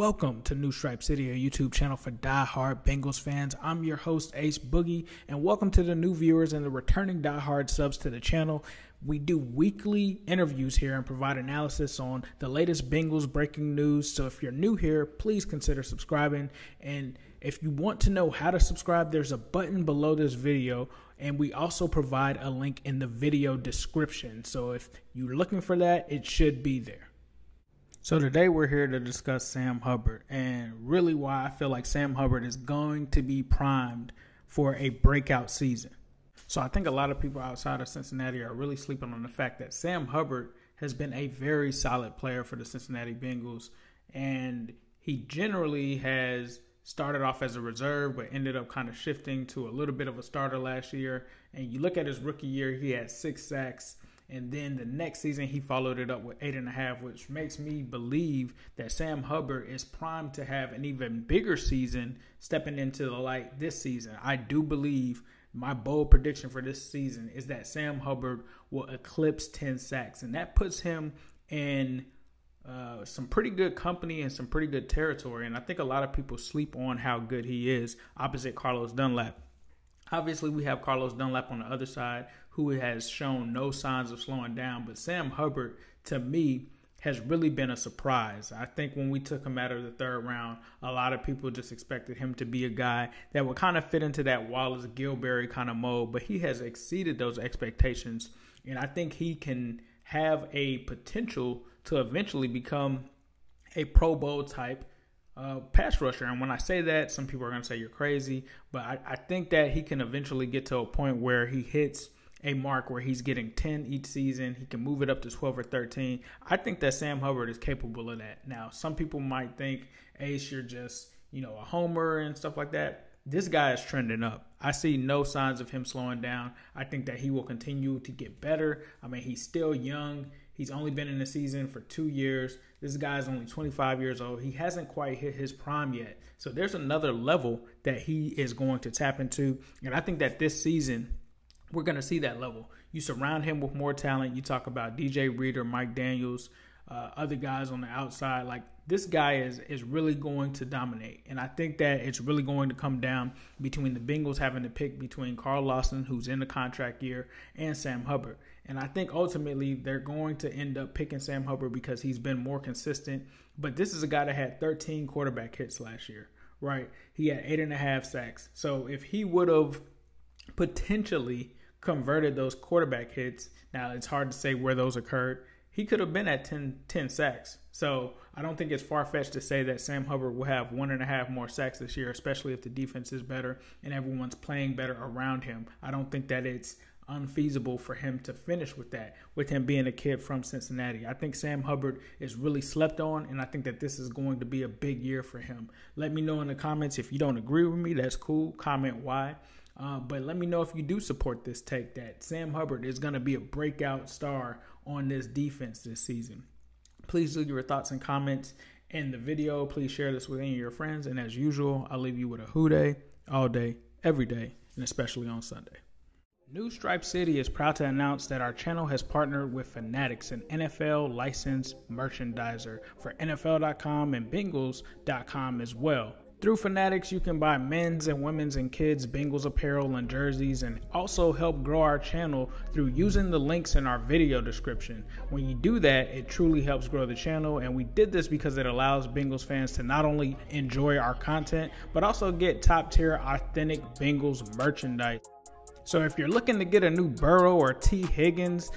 Welcome to New Stripe City, a YouTube channel for die-hard Bengals fans. I'm your host, Ace Boogie, and welcome to the new viewers and the returning die-hard subs to the channel. We do weekly interviews here and provide analysis on the latest Bengals breaking news. So if you're new here, please consider subscribing. And if you want to know how to subscribe, there's a button below this video, and we also provide a link in the video description. So if you're looking for that, it should be there. So today we're here to discuss Sam Hubbard and really why I feel like Sam Hubbard is going to be primed for a breakout season. So I think a lot of people outside of Cincinnati are really sleeping on the fact that Sam Hubbard has been a very solid player for the Cincinnati Bengals, and he generally has started off as a reserve but ended up kind of shifting to a little bit of a starter last year. And you look at his rookie year, he had 6 sacks. And then the next season, he followed it up with 8.5, which makes me believe that Sam Hubbard is primed to have an even bigger season stepping into the light this season. I do believe my bold prediction for this season is that Sam Hubbard will eclipse 10 sacks. And that puts him in some pretty good company and some pretty good territory. And I think a lot of people sleep on how good he is opposite Carlos Dunlap. Obviously, we have Carlos Dunlap on the other side, who has shown no signs of slowing down. But Sam Hubbard, to me, has really been a surprise. I think when we took him out of the third round, a lot of people just expected him to be a guy that would kind of fit into that Wallace Gilberry kind of mold. But he has exceeded those expectations. And I think he can have a potential to eventually become a Pro Bowl type pass rusher. And when I say that, some people are going to say you're crazy, but I think that he can eventually get to a point where he hits a mark where he's getting 10 each season. He can move it up to 12 or 13. I think that Sam Hubbard is capable of that. Now, some people might think, Ace, you're just, a homer and stuff like that. This guy is trending up. I see no signs of him slowing down. I think that he will continue to get better. I mean, he's still young. He's only been in the season for 2 years. This guy is only 25 years old. He hasn't quite hit his prime yet. So there's another level that he is going to tap into. And I think that this season, we're going to see that level. You surround him with more talent. You talk about DJ Reader, Mike Daniels, other guys on the outside. Like, this guy is really going to dominate. And I think that it's really going to come down between the Bengals having to pick between Carl Lawson, who's in the contract year, and Sam Hubbard. And I think ultimately they're going to end up picking Sam Hubbard because he's been more consistent. But this is a guy that had 13 quarterback hits last year, right? He had 8.5 sacks. So if he would have potentially converted those quarterback hits, now it's hard to say where those occurred, he could have been at 10 sacks. So I don't think it's far-fetched to say that Sam Hubbard will have 1.5 more sacks this year, especially if the defense is better and everyone's playing better around him. I don't think that it's unfeasible for him to finish with that, with him being a kid from Cincinnati. I think Sam Hubbard is really slept on, and I think that this is going to be a big year for him. Let me know in the comments if you don't agree with me. That's cool. Comment why. But let me know if you do support this take that Sam Hubbard is going to be a breakout star on this defense this season. Please leave your thoughts and comments in the video. Please share this with any of your friends. And as usual, I'll leave you with a who day, all day, every day, and especially on Sunday. New Stripe City is proud to announce that our channel has partnered with Fanatics, an NFL licensed merchandiser for NFL.com and Bengals.com as well. Through Fanatics, you can buy men's and women's and kids' Bengals apparel and jerseys, and also help grow our channel through using the links in our video description. When you do that, it truly helps grow the channel, and we did this because it allows Bengals fans to not only enjoy our content, but also get top-tier authentic Bengals merchandise. So if you're looking to get a new Burrow or T. Higgins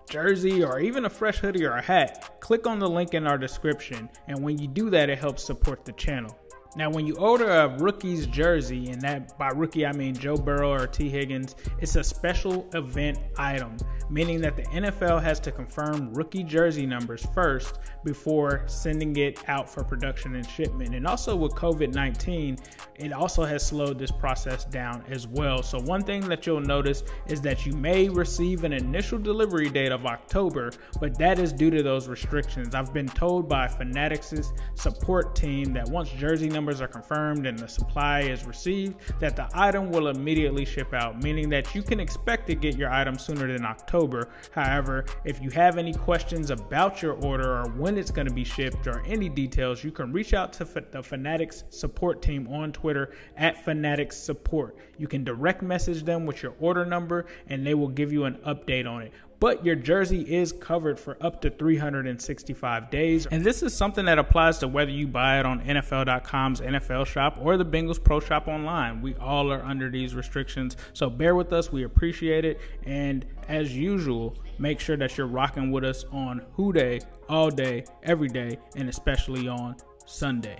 jersey, or even a fresh hoodie or a hat, click on the link in our description, and when you do that, it helps support the channel. Now, when you order a rookie's jersey, and that by rookie I mean Joe Burrow or T. Higgins, it's a special event item, meaning that the NFL has to confirm rookie jersey numbers first before sending it out for production and shipment. And also with COVID-19, it also has slowed this process down as well. So one thing that you'll notice is that you may receive an initial delivery date of October, but that is due to those restrictions. I've been told by Fanatics' support team that once jersey numbers are confirmed and the supply is received, that the item will immediately ship out, meaning that you can expect to get your item sooner than October. However, if you have any questions about your order or when it's going to be shipped or any details, you can reach out to the Fanatics support team on Twitter at Fanatics Support. You can direct message them with your order number and they will give you an update on it. But your jersey is covered for up to 365 days. And this is something that applies to whether you buy it on NFL.com's NFL shop or the Bengals Pro Shop online. We all are under these restrictions. So bear with us. We appreciate it. And as usual, make sure that you're rocking with us on Who Day, all day, every day, and especially on Sunday.